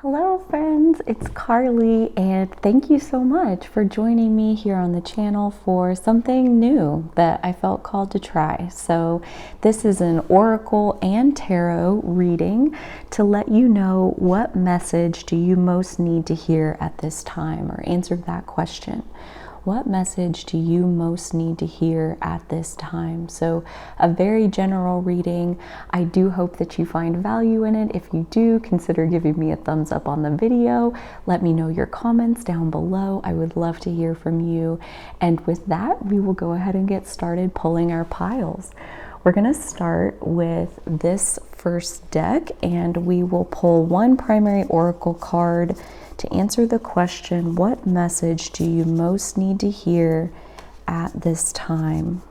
Hello friends, it's Carly and thank you so much for joining me here on the channel for something new that I felt called to try. So this is an oracle and tarot reading to let you know what message do you most need to hear at this time, or answer that question. What message do you most need to hear at this time? So a very general reading. I do hope that you find value in it. If you do, consider giving me a thumbs up on the video. Let me know your comments down below. I would love to hear from you. And with that, we will go ahead and get started pulling our piles. We're going to start with this first deck, and we will pull one primary oracle card to answer the question, what message do you most need to hear at this time?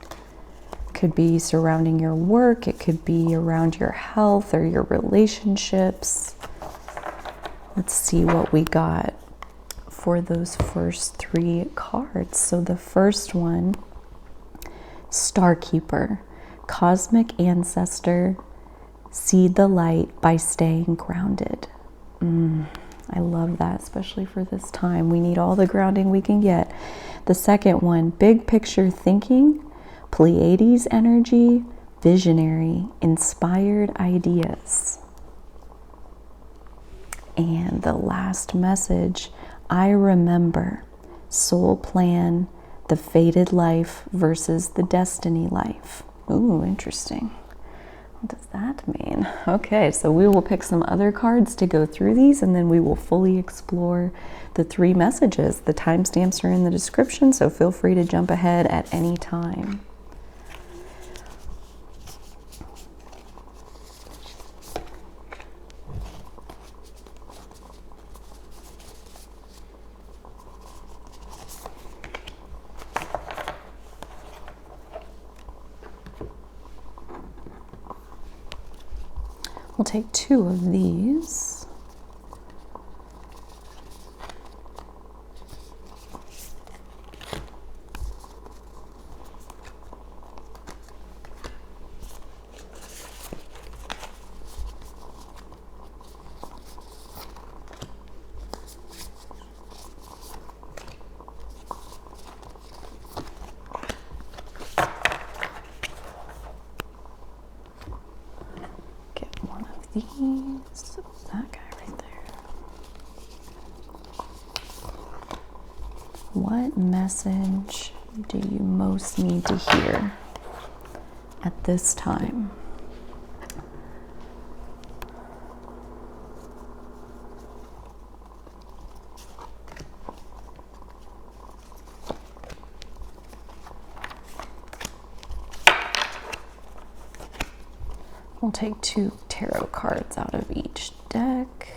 It could be surrounding your work, it could be around your health or your relationships. Let's see what we got for those first three cards. So the first one, Starkeeper, Cosmic Ancestor, seed the light by staying grounded. I love that, especially for this time. We need all the grounding we can get. The second one, big picture thinking, Pleiades energy, visionary, inspired ideas. And the last message, I remember, soul plan, the fated life versus the destiny life. Ooh, interesting. What does that mean? Okay, so we will pick some other cards to go through these, and then we will fully explore the three messages. The timestamps are in the description, so feel free to jump ahead at any time. We'll take two of these. These, that guy right there. What message do you most need to hear at this time? We'll take two tarot cards out of each deck.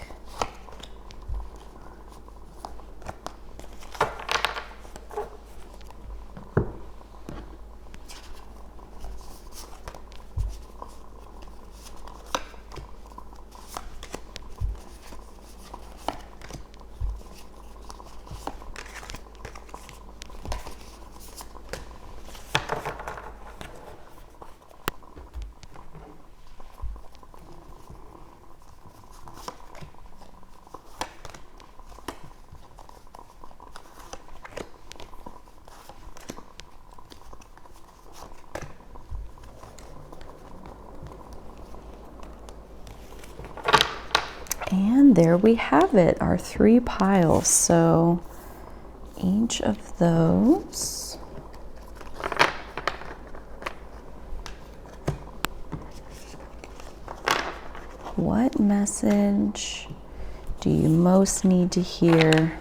And there we have it, our three piles. So each of those. What message do you most need to hear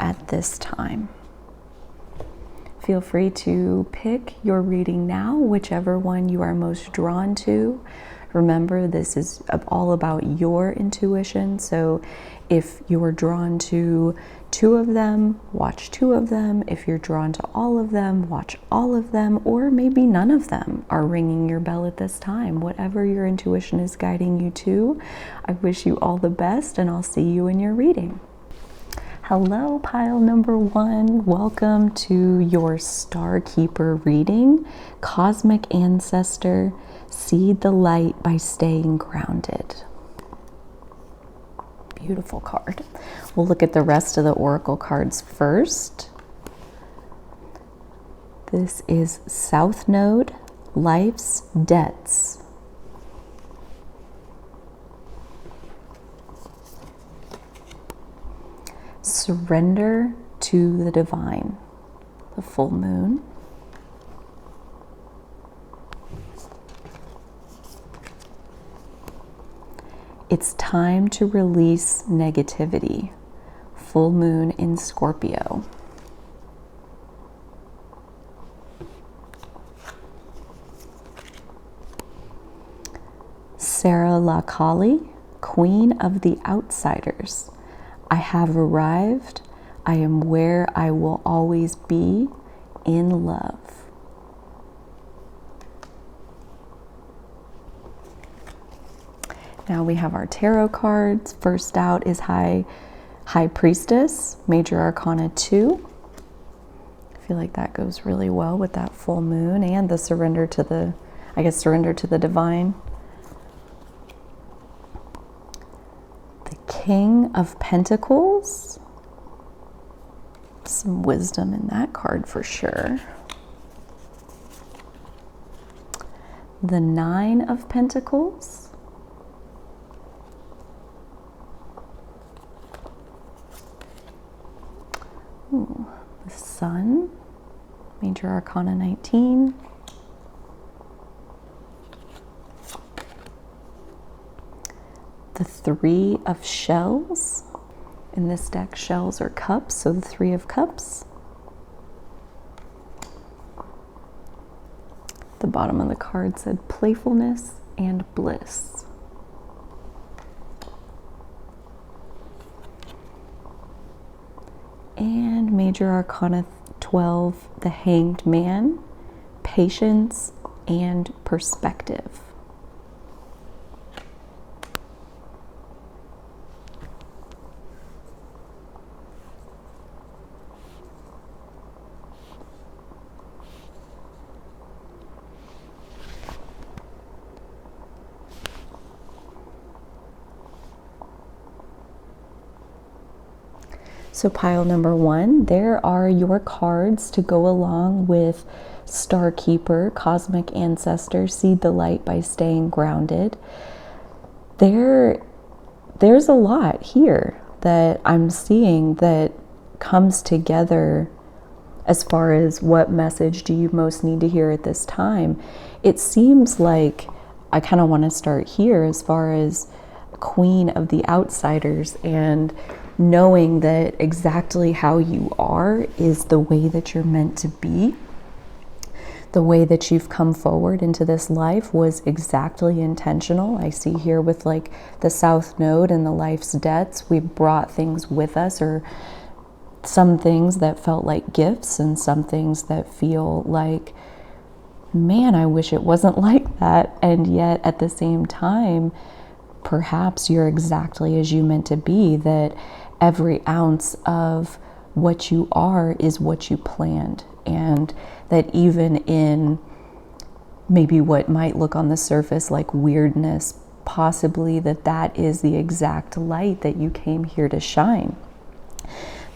at this time? Feel free to pick your reading now, whichever one you are most drawn to. Remember, this is all about your intuition, so if you're drawn to two of them, watch two of them. If you're drawn to all of them, watch all of them, or maybe none of them are ringing your bell at this time. Whatever your intuition is guiding you to, I wish you all the best, and I'll see you in your reading. Hello, pile number one. Welcome to your Starkeeper reading, Cosmic Ancestor, seed the light by staying grounded. Beautiful card. We'll look at the rest of the oracle cards first. This is South Node, Life's Debts. Surrender to the divine, the full moon. It's time to release negativity, full moon in Scorpio. Sarah Lakali, Queen of the Outsiders. I have arrived. I am where I will always be, in love. Now we have our tarot cards. First out is High Priestess, Major Arcana 2. I feel like that goes really well with that full moon and the surrender to the, I guess, surrender to the divine. The King of Pentacles. Some wisdom in that card for sure. The Nine of Pentacles. Ooh, the Sun, Major Arcana 19. The Three of Shells. In this deck, shells are cups, so the Three of Cups. The bottom of the card said playfulness and bliss. And Major Arcana 12, the Hanged Man, patience and perspective. So pile number 1, there are your cards to go along with Star Keeper, Cosmic Ancestor, Seed the Light by Staying Grounded. There's a lot here that I'm seeing that comes together as far as what message do you most need to hear at this time. It seems like I kind of want to start here as far as Queen of the Outsiders, and knowing that exactly how you are is the way that you're meant to be. The way that you've come forward into this life was exactly intentional. I see here with like the South Node and the Life's Debts, we brought things with us, or some things that felt like gifts and some things that feel like, man, I wish it wasn't like that. And yet at the same time, perhaps you're exactly as you meant to be, that every ounce of what you are is what you planned, and that even in maybe what might look on the surface like weirdness, possibly that is the exact light that you came here to shine.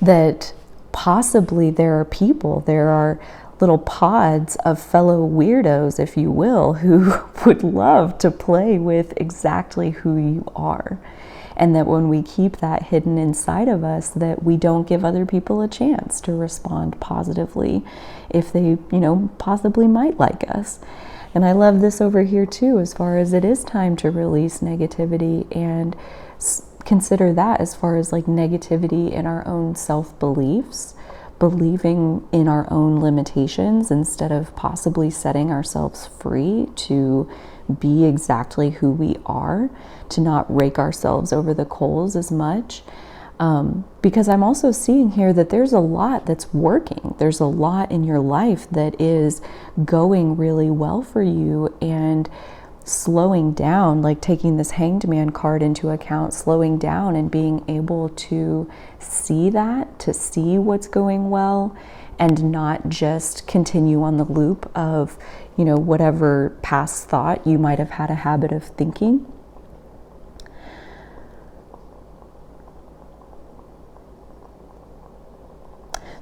That possibly there are little pods of fellow weirdos, if you will, who would love to play with exactly who you are. And that when we keep that hidden inside of us, that we don't give other people a chance to respond positively if they, possibly might like us. And I love this over here too, as far as it is time to release negativity, and consider that as far as like negativity in our own self-beliefs, believing in our own limitations instead of possibly setting ourselves free to be exactly who we are, to not rake ourselves over the coals as much. Because I'm also seeing here that there's a lot that's working. There's a lot in your life that is going really well for you, and slowing down, like taking this Hanged Man card into account, slowing down and being able to see that, to see what's going well, and not just continue on the loop of, whatever past thought you might have had a habit of thinking.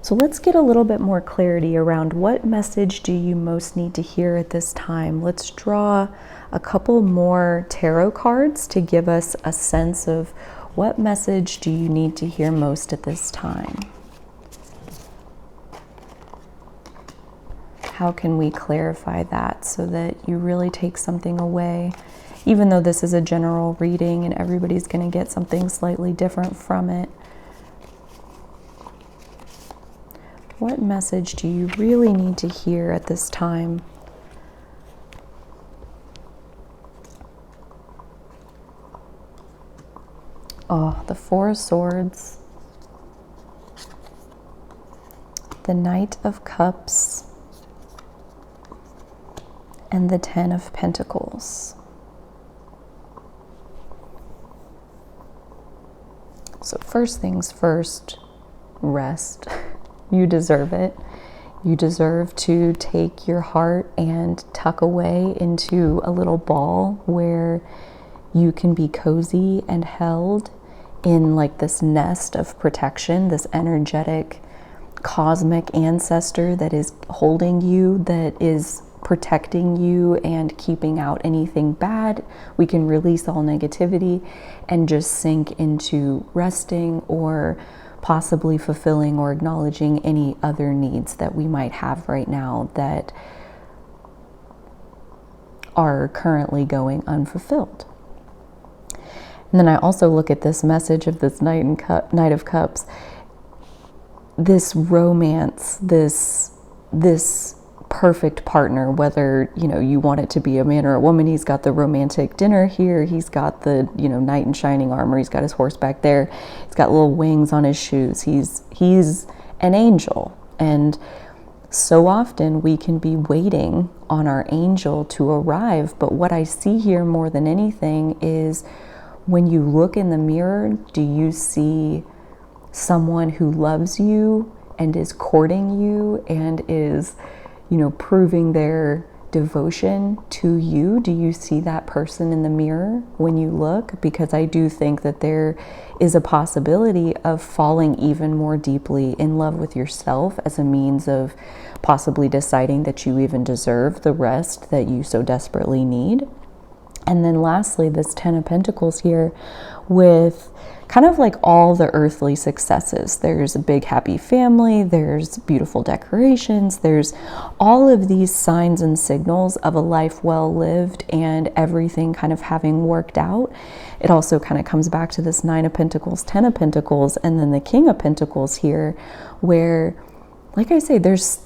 So let's get a little bit more clarity around what message do you most need to hear at this time. Let's draw a couple more tarot cards to give us a sense of what message do you need to hear most at this time. How can we clarify that so that you really take something away? Even though this is a general reading and everybody's going to get something slightly different from it. What message do you really need to hear at this time? Oh, the Four of Swords, the Knight of Cups, and the Ten of Pentacles. So first things first, rest. You deserve it. You deserve to take your heart and tuck away into a little ball where you can be cozy and held in like this nest of protection, this energetic cosmic ancestor that is holding you, that is protecting you and keeping out anything bad. We can release all negativity and just sink into resting or possibly fulfilling or acknowledging any other needs that we might have right now that are currently going unfulfilled. And then I also look at this message of this Knight of Cups, this romance, this perfect partner, whether you want it to be a man or a woman. He's got the romantic dinner here, he's got the knight in shining armor, he's got his horse back there, he's got little wings on his shoes, he's an angel. And so often we can be waiting on our angel to arrive, but what I see here more than anything is when you look in the mirror, do you see someone who loves you and is courting you and is proving their devotion to you? Do you see that person in the mirror when you look? Because I do think that there is a possibility of falling even more deeply in love with yourself as a means of possibly deciding that you even deserve the rest that you so desperately need. And then lastly, this Ten of Pentacles here with kind of like all the earthly successes. There's a big happy family, there's beautiful decorations, there's all of these signs and signals of a life well lived and everything kind of having worked out. It also kind of comes back to this Nine of Pentacles, Ten of Pentacles, and then the King of Pentacles here, where, like I say, there's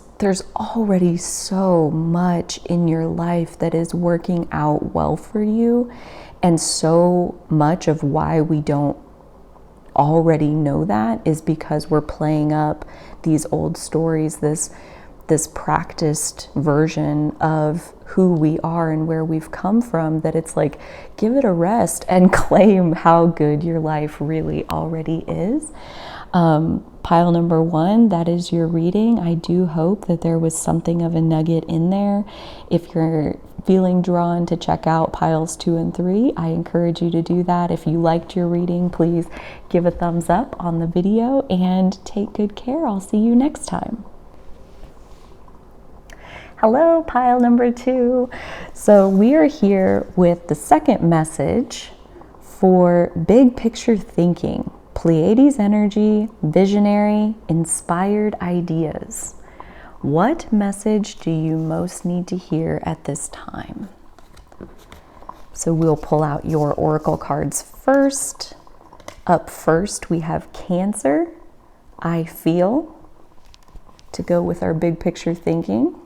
already so much in your life that is working out well for you. And so much of why we don't already know that is because we're playing up these old stories, this practiced version of who we are and where we've come from, that it's like, give it a rest and claim how good your life really already is. Pile number one, that is your reading. I do hope that there was something of a nugget in there. If you're feeling drawn to check out piles 2 and 3, I encourage you to do that. If you liked your reading, please give a thumbs up on the video and take good care. I'll see you next time. Hello, pile number 2. So we are here with the second message for big picture thinking. Pleiades energy, visionary, inspired ideas. What message do you most need to hear at this time? So we'll pull out your oracle cards first. Up first, we have Cancer, I feel, to go with our big picture thinking.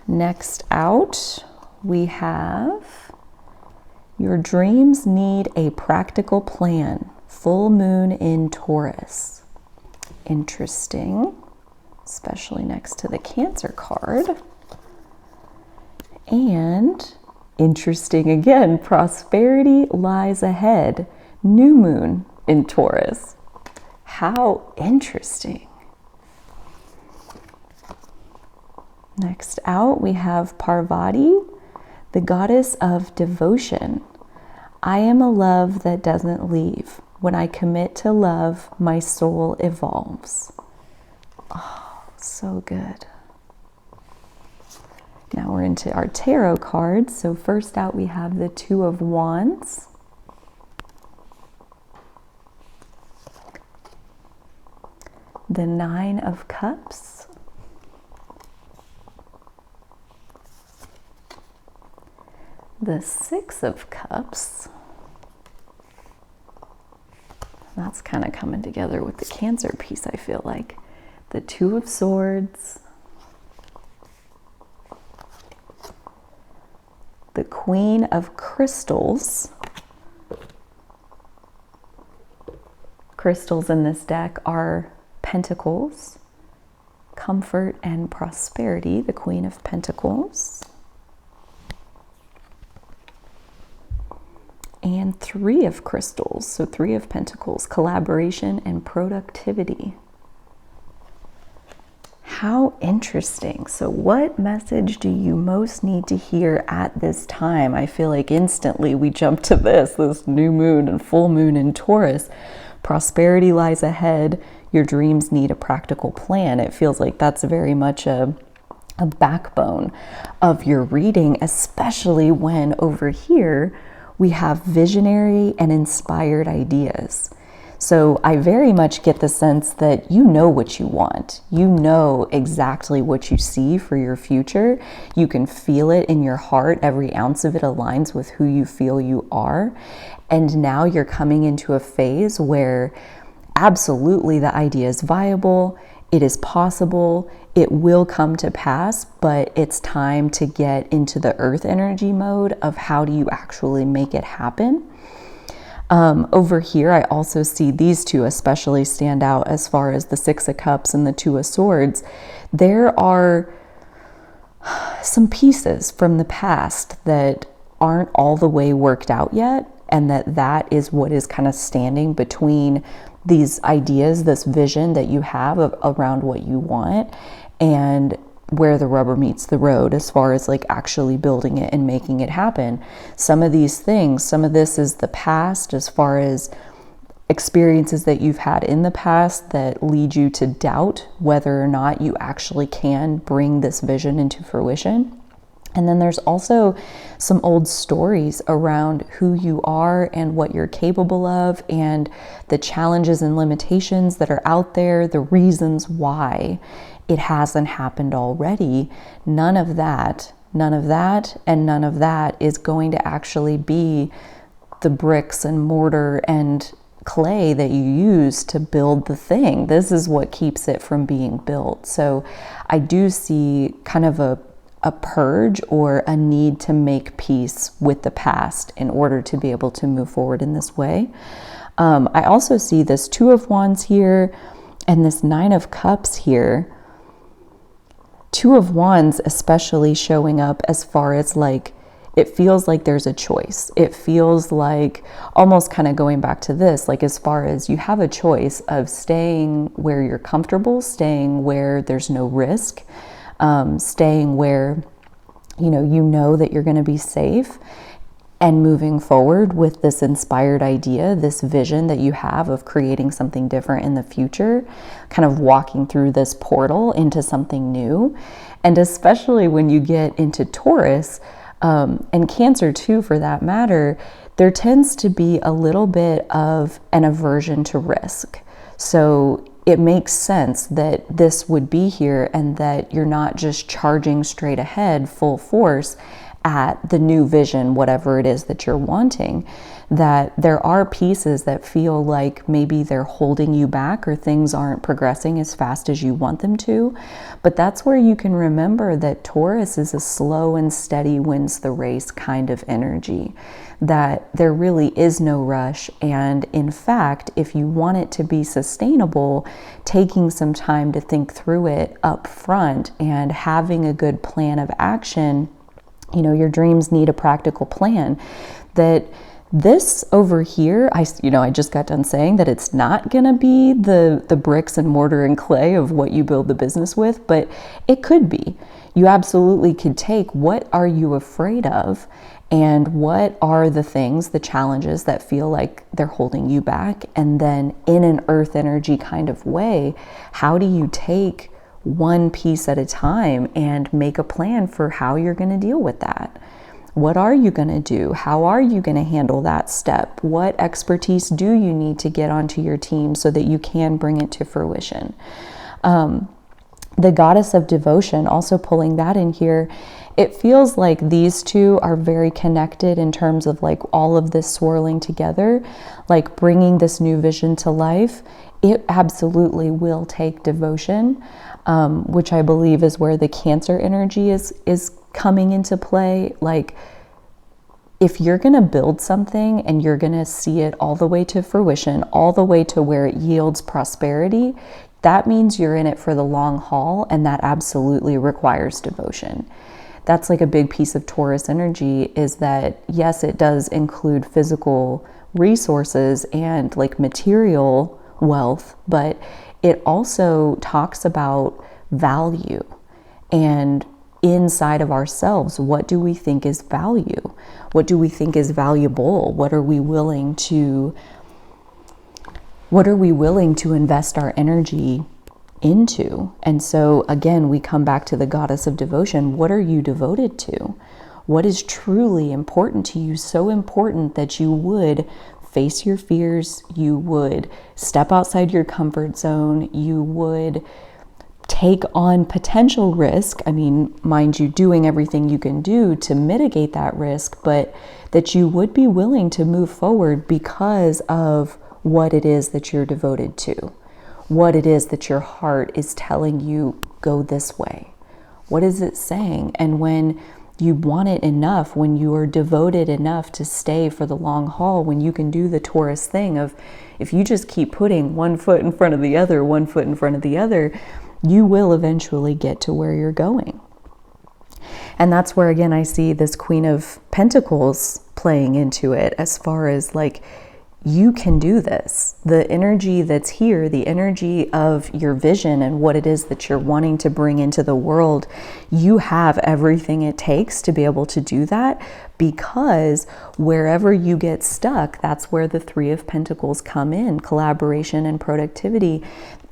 Next out, we have your dreams need a practical plan. Full moon in Taurus. Interesting, especially next to the Cancer card. And interesting again, prosperity lies ahead. New moon in Taurus. How interesting. Next out, we have Parvati, the goddess of devotion. I am a love that doesn't leave. When I commit to love, my soul evolves. Oh, so good. Now we're into our tarot cards. So first out we have the Two of Wands. The Nine of Cups. The Six of Cups. That's kind of coming together with the Cancer piece, I feel like. The Two of Swords. The Queen of Crystals. Crystals in this deck are Pentacles, comfort and prosperity, the Queen of Pentacles. And Three of Crystals, so Three of Pentacles, collaboration and productivity. How interesting. So what message do you most need to hear at this time? I feel like instantly we jump to this new moon and full moon in Taurus. Prosperity lies ahead. Your dreams need a practical plan. It feels like that's very much a backbone of your reading, especially when over here we have visionary and inspired ideas. So I very much get the sense that you know what you want. You know exactly what you see for your future. You can feel it in your heart. Every ounce of it aligns with who you feel you are. And now you're coming into a phase where absolutely the idea is viable. It is possible. It will come to pass, but it's time to get into the earth energy mode of how do you actually make it happen. Over here, I also see these two especially stand out as far as the Six of Cups and the Two of Swords. There are some pieces from the past that aren't all the way worked out yet, and that is what is kind of standing between these ideas, this vision that you have around what you want, and where the rubber meets the road as far as like actually building it and making it happen. Some of these things, some of this is the past as far as experiences that you've had in the past that lead you to doubt whether or not you actually can bring this vision into fruition. And then there's also some old stories around who you are and what you're capable of and the challenges and limitations that are out there, the reasons why it hasn't happened already. None of that, and none of that is going to actually be the bricks and mortar and clay that you use to build the thing. This is what keeps it from being built. So I do see kind of a purge or a need to make peace with the past in order to be able to move forward in this way. I also see this Two of Wands here and this Nine of Cups here. Two of Wands especially showing up as far as like, it feels like there's a choice. It feels like almost kind of going back to this, like as far as you have a choice of staying where you're comfortable, staying where there's no risk, staying where you know that you're going to be safe, and moving forward with this inspired idea, this vision that you have of creating something different in the future, kind of walking through this portal into something new. And especially when you get into Taurus, and Cancer too for that matter, there tends to be a little bit of an aversion to risk. So it makes sense that this would be here and that you're not just charging straight ahead full force at the new vision, whatever it is that you're wanting, that there are pieces that feel like maybe they're holding you back or things aren't progressing as fast as you want them to. But that's where you can remember that Taurus is a slow and steady wins the race kind of energy, that there really is no rush. And in fact, if you want it to be sustainable, taking some time to think through it up front and having a good plan of action. Your dreams need a practical plan. That this over here, I just got done saying that it's not going to be the bricks and mortar and clay of what you build the business with, but it could be. You absolutely could take what are you afraid of And what are the things, the challenges that feel like they're holding you back? And then in an earth energy kind of way, how do you take one piece at a time and make a plan for how you're going to deal with that? What are you going to do? How are you going to handle that step? What expertise do you need to get onto your team so that you can bring it to fruition? The goddess of devotion, also pulling that in here, it feels like these two are very connected in terms of like all of this swirling together, like bringing this new vision to life. It absolutely will take devotion, which I believe is where the Cancer energy is coming into play. Like, if you're going to build something and you're going to see it all the way to fruition, all the way to where it yields prosperity, that means you're in it for the long haul, and that absolutely requires devotion. That's like a big piece of Taurus energy, is that yes, it does include physical resources and like material wealth, but it also talks about value. And inside of ourselves, what do we think is value? What do we think is valuable? What are we willing to invest our energy into? And so again, we come back to the goddess of devotion. What are you devoted to? What is truly important to you? So important that you would face your fears, you would step outside your comfort zone, you would take on potential risk. I mean, mind you, doing everything you can do to mitigate that risk, but that you would be willing to move forward because of what it is that you're devoted to, what it is that your heart is telling you, go this way. What is it saying? And when you want it enough, when you are devoted enough to stay for the long haul, when you can do the Taurus thing of, if you just keep putting one foot in front of the other, one foot in front of the other, you will eventually get to where you're going. And that's where, again, I see this Queen of Pentacles playing into it, as far as like, you can do this. The energy that's here, the energy of your vision and what it is that you're wanting to bring into the world, you have everything it takes to be able to do that, because wherever you get stuck, that's where the Three of Pentacles come in, collaboration and productivity.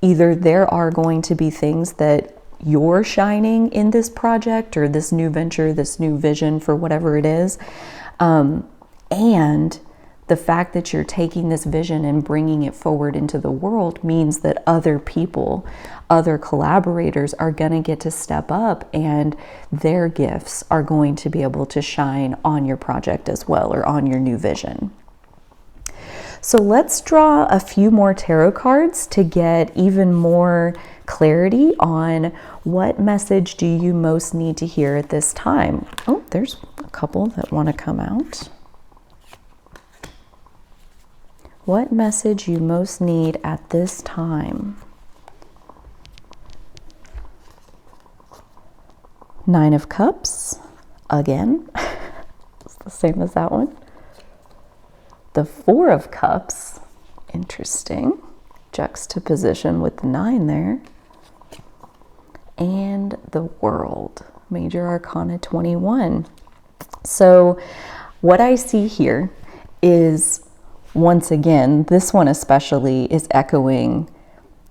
Either there are going to be things that you're shining in this project or this new venture, this new vision for whatever it is, and the fact that you're taking this vision and bringing it forward into the world means that other people, other collaborators are going to get to step up, and their gifts are going to be able to shine on your project as well, or on your new vision. So let's draw a few more tarot cards to get even more clarity on what message do you most need to hear at this time. Oh, there's a couple that want to come out. What message you most need at this time? Nine of Cups, again. It's the same as that one. The Four of Cups, interesting. Juxtaposition with the 9 there. And the World, Major Arcana 21. So what I see here is, once again, this one especially is echoing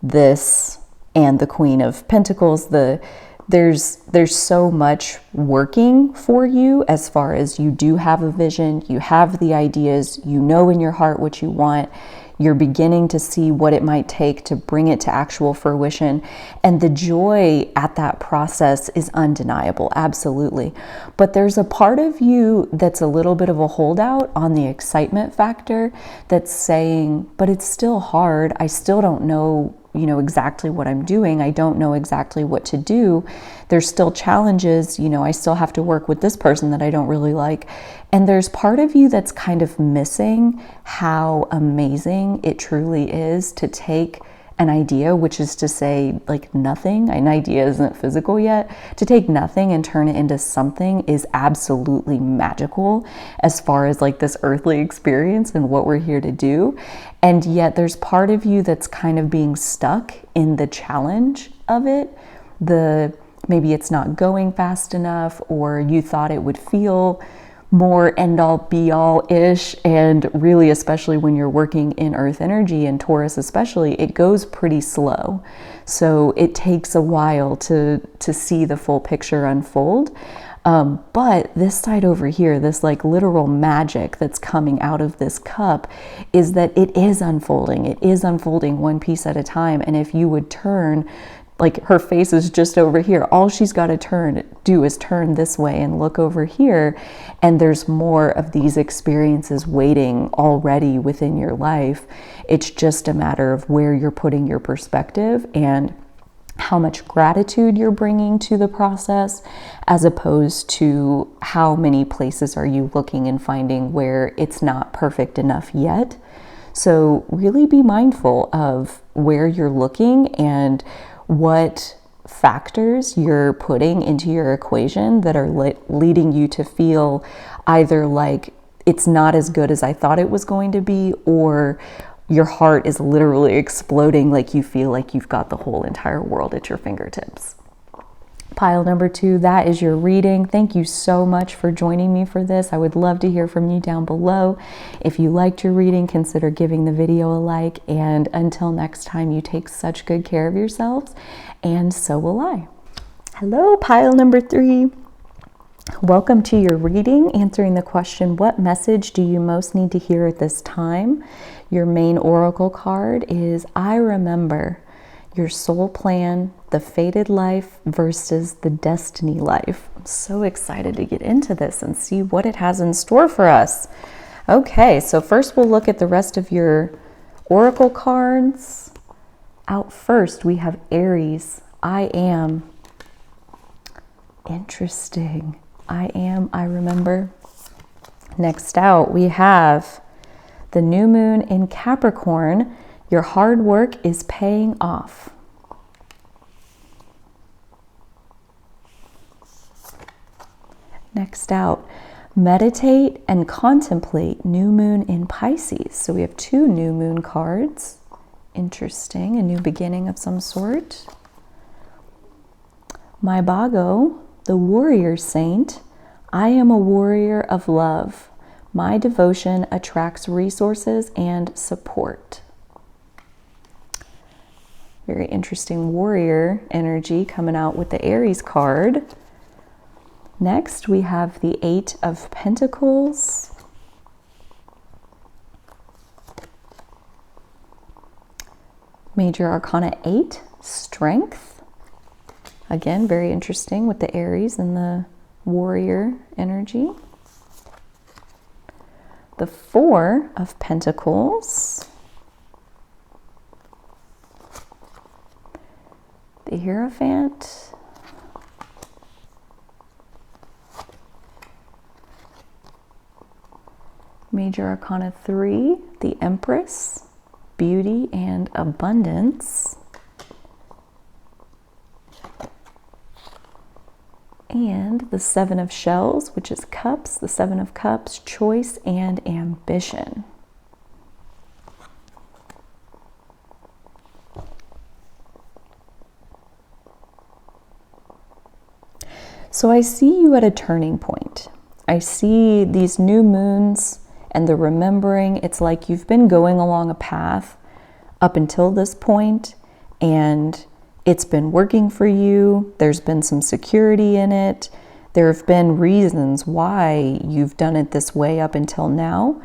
this and the Queen of Pentacles. There's so much working for you, as far as you do have a vision, you have the ideas, you know in your heart what you want, you're beginning to see what it might take to bring it to actual fruition. And the joy at that process is undeniable, absolutely. But there's a part of you that's a little bit of a holdout on the excitement factor, that's saying, but it's still hard. I still don't know, exactly what I'm doing. I don't know exactly what to do. There's still challenges. I still have to work with this person that I don't really like. And there's part of you that's kind of missing how amazing it truly is to take an idea, which is to say, like, nothing. An idea isn't physical yet. To take nothing and turn it into something is absolutely magical, as far as like this earthly experience and what we're here to do. And yet there's part of you that's kind of being stuck in the challenge of it. Maybe it's not going fast enough, or you thought it would feel more end all be all ish, and really, especially when you're working in earth energy and Taurus especially, it goes pretty slow. So it takes a while to see the full picture unfold. But this side over here, this like literal magic that's coming out of this cup, is that it is unfolding. It is unfolding one piece at a time. And if you would turn, like her face is just over here, all she's got to do is turn this way and look over here, and there's more of these experiences waiting already within your life. It's just a matter of where you're putting your perspective and how much gratitude you're bringing to the process, as opposed to how many places are you looking and finding where it's not perfect enough yet. So really be mindful of where you're looking and what factors you're putting into your equation that are leading you to feel either like it's not as good as I thought it was going to be, or your heart is literally exploding, like you feel like you've got the whole entire world at your fingertips. Pile number 2, that is your reading. Thank you so much for joining me for this. I would love to hear from you down below. If you liked your reading, consider giving the video a like. And until next time, you take such good care of yourselves, and so will I. Hello, pile number 3. Welcome to your reading, answering the question, what message do you most need to hear at this time? Your main oracle card is I Remember, your soul plan, the fated life versus the destiny life. I'm so excited to get into this and see what it has in store for us. Okay, so first we'll look at the rest of your oracle cards. Out first, we have Aries, I Am. Interesting. I Remember. Next out, we have the new moon in Capricorn. Your hard work is paying off. Next out, meditate and contemplate, new moon in Pisces. So we have 2 new moon cards. Interesting, a new beginning of some sort. My Bago, the warrior saint. I am a warrior of love. My devotion attracts resources and support. Very interesting warrior energy coming out with the Aries card. Next, we have the 8 of Pentacles. Major Arcana 8, Strength. Again, very interesting with the Aries and the warrior energy. The 4 of Pentacles. The Hierophant. Major Arcana 3, the Empress, beauty and abundance. And the 7 of Shells, which is cups, the 7 of Cups, choice and ambition. So I see you at a turning point. I see these new moons and the remembering. It's like you've been going along a path up until this point, and it's been working for you. There's been some security in it. There have been reasons why you've done it this way up until now.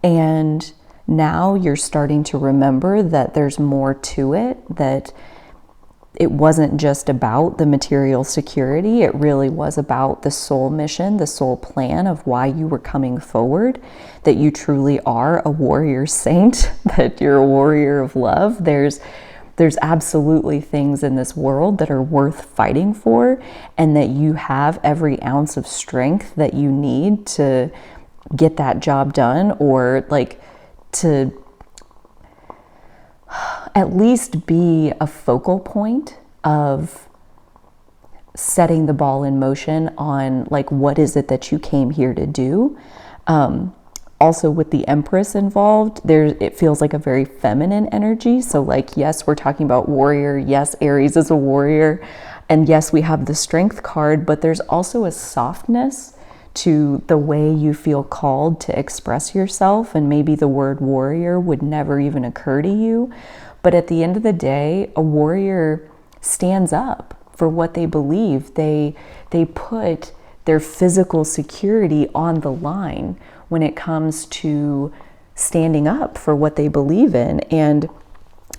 And now you're starting to remember that there's more to it, that it wasn't just about the material security. It really was about the soul mission, the soul plan of why you were coming forward, that you truly are a warrior saint, that you're a warrior of love. There's absolutely things in this world that are worth fighting for, and that you have every ounce of strength that you need to get that job done, or like to at least be a focal point of setting the ball in motion on like, what is it that you came here to do? Also with the Empress involved, it feels like a very feminine energy. So like, yes, we're talking about warrior. Yes, Aries is a warrior. And yes, we have the Strength card, but there's also a softness to the way you feel called to express yourself, and maybe the word warrior would never even occur to you. But at the end of the day, a warrior stands up for what they believe. They put their physical security on the line when it comes to standing up for what they believe in. And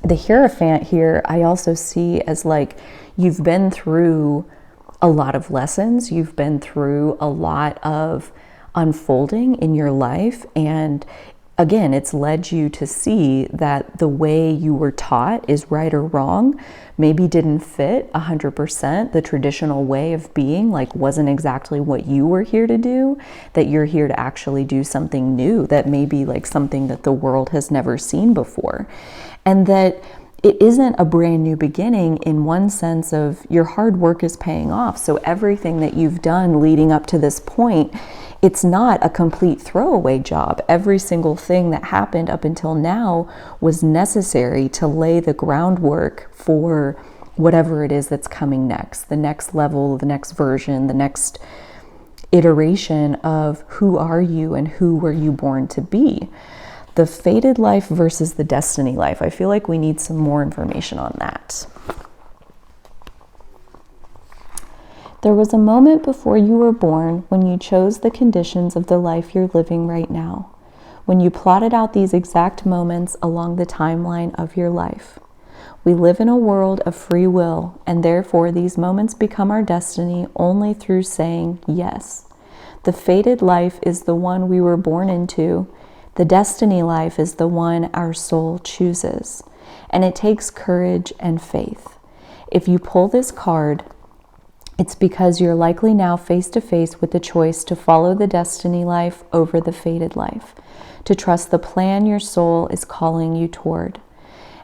the Hierophant here, I also see as like, you've been through a lot of lessons, you've been through a lot of unfolding in your life, and again, it's led you to see that the way you were taught is right or wrong, maybe didn't fit 100%, the traditional way of being, like wasn't exactly what you were here to do, that you're here to actually do something new, that may be like something that the world has never seen before. And that it isn't a brand new beginning in one sense of your hard work is paying off. So everything that you've done leading up to this point, it's not a complete throwaway job. Every single thing that happened up until now was necessary to lay the groundwork for whatever it is that's coming next, the next level, the next version, the next iteration of who are you and who were you born to be. The fated life versus the destiny life. I feel like we need some more information on that. There was a moment before you were born when you chose the conditions of the life you're living right now, when you plotted out these exact moments along the timeline of your life. We live in a world of free will, and therefore these moments become our destiny only through saying yes. The fated life is the one we were born into. The destiny life is the one our soul chooses, and it takes courage and faith. If you pull this card, it's because you're likely now face to face with the choice to follow the destiny life over the fated life, to trust the plan your soul is calling you toward,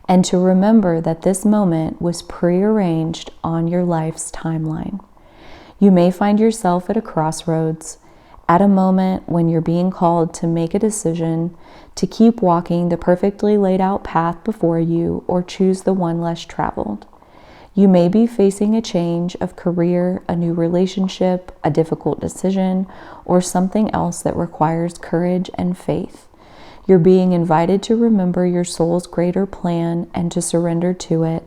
and to remember that this moment was prearranged on your life's timeline. You may find yourself at a crossroads, at a moment when you're being called to make a decision, to keep walking the perfectly laid out path before you, or choose the one less traveled. You may be facing a change of career, a new relationship, a difficult decision, or something else that requires courage and faith. You're being invited to remember your soul's greater plan and to surrender to it.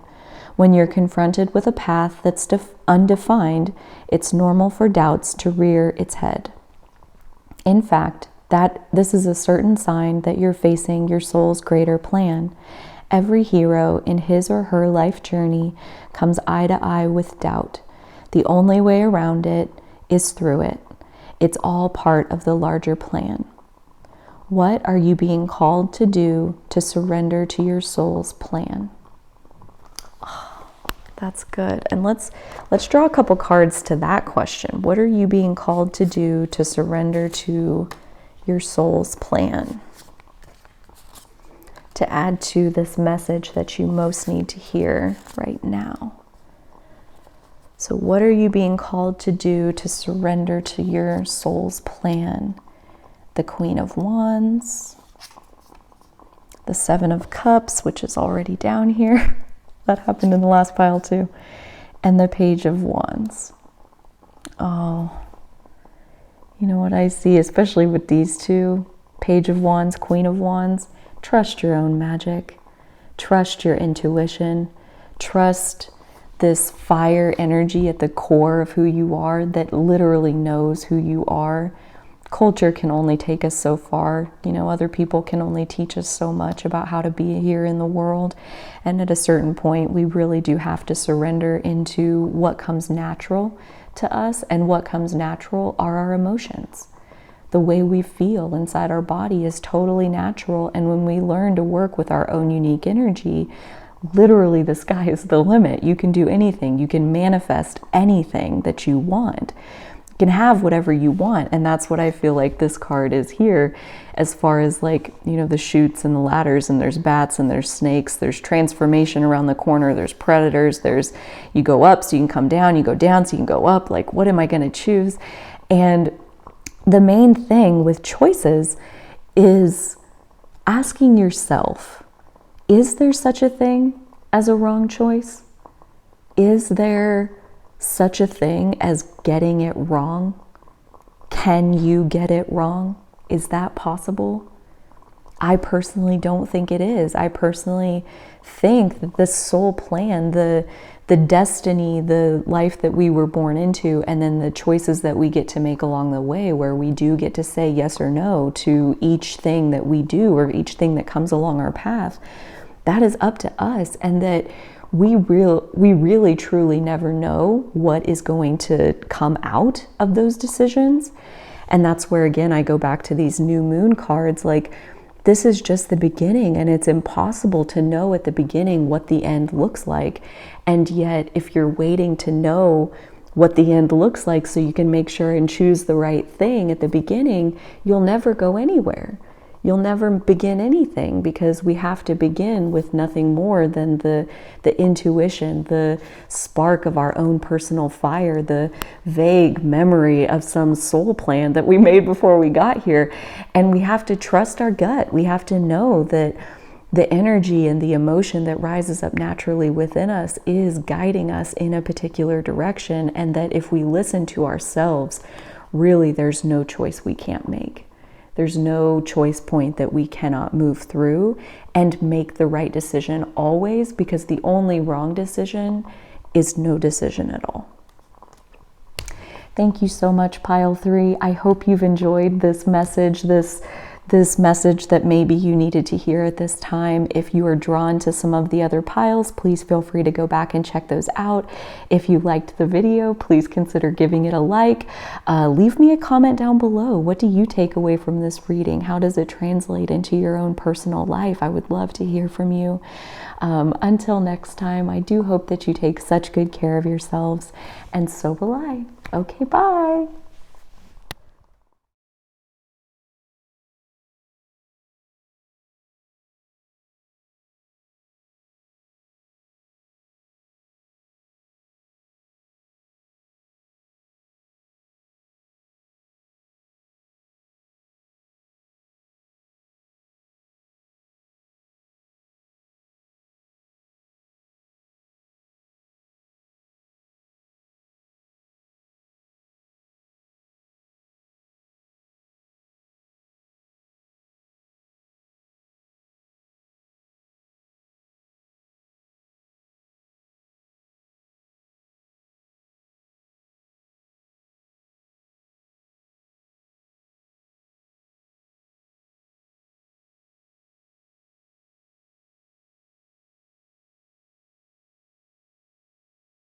When you're confronted with a path that's undefined, it's normal for doubts to rear its head. In fact, this is a certain sign that you're facing your soul's greater plan. Every hero in his or her life journey comes eye to eye with doubt. The only way around it is through it. It's all part of the larger plan. What are you being called to do to surrender to your soul's plan? Oh, that's good. And let's draw a couple cards to that question. What are you being called to do to surrender to your soul's plan? To add to this message that you most need to hear right now. So what are you being called to do to surrender to your soul's plan? The Queen of Wands, the Seven of Cups, which is already down here. That happened in the last pile too. And the Page of Wands. Oh, you know what I see, especially with these two, Page of Wands, Queen of Wands. Trust your own magic. Trust your intuition. Trust this fire energy at the core of who you are that literally knows who you are. Culture can only take us so far. You know, other people can only teach us so much about how to be here in the world. And at a certain point, we really do have to surrender into what comes natural to us. And what comes natural are our emotions. The way we feel inside our body is totally natural. And when we learn to work with our own unique energy, literally the sky is the limit. You can do anything. You can manifest anything that you want. You can have whatever you want. And that's what I feel like this card is here, as far as like, you know, the chutes and the ladders, and there's bats and there's snakes, there's transformation around the corner, there's predators, there's, you go up so you can come down, you go down so you can go up. Like, what am I going to choose? And the main thing with choices is asking yourself, is there such a thing as a wrong choice? Is there such a thing as getting it wrong? Can you get it wrong? Is that possible? I personally don't think it is. I personally think that the soul plan, the destiny, the life that we were born into, and then the choices that we get to make along the way, where we do get to say yes or no to each thing that we do or each thing that comes along our path, that is up to us. And that we really truly never know what is going to come out of those decisions. And that's where, again, I go back to these new moon cards. Like, this is just the beginning, and it's impossible to know at the beginning what the end looks like. And yet, if you're waiting to know what the end looks like so you can make sure and choose the right thing at the beginning, you'll never go anywhere. You'll never begin anything, because we have to begin with nothing more than the intuition, the spark of our own personal fire, the vague memory of some soul plan that we made before we got here. And we have to trust our gut. We have to know that the energy and the emotion that rises up naturally within us is guiding us in a particular direction, and that if we listen to ourselves, really there's no choice we can't make. There's no choice point that we cannot move through and make the right decision always, because the only wrong decision is no decision at all. Thank you so much, Pile 3. I hope you've enjoyed this message, this message that maybe you needed to hear at this time. If you are drawn to some of the other piles, please feel free to go back and check those out. If you liked the video, please consider giving it a like. Leave me a comment down below. What do you take away from this reading? How does it translate into your own personal life? I would love to hear from you. Until next time, I do hope that you take such good care of yourselves, and so will I. Okay, bye.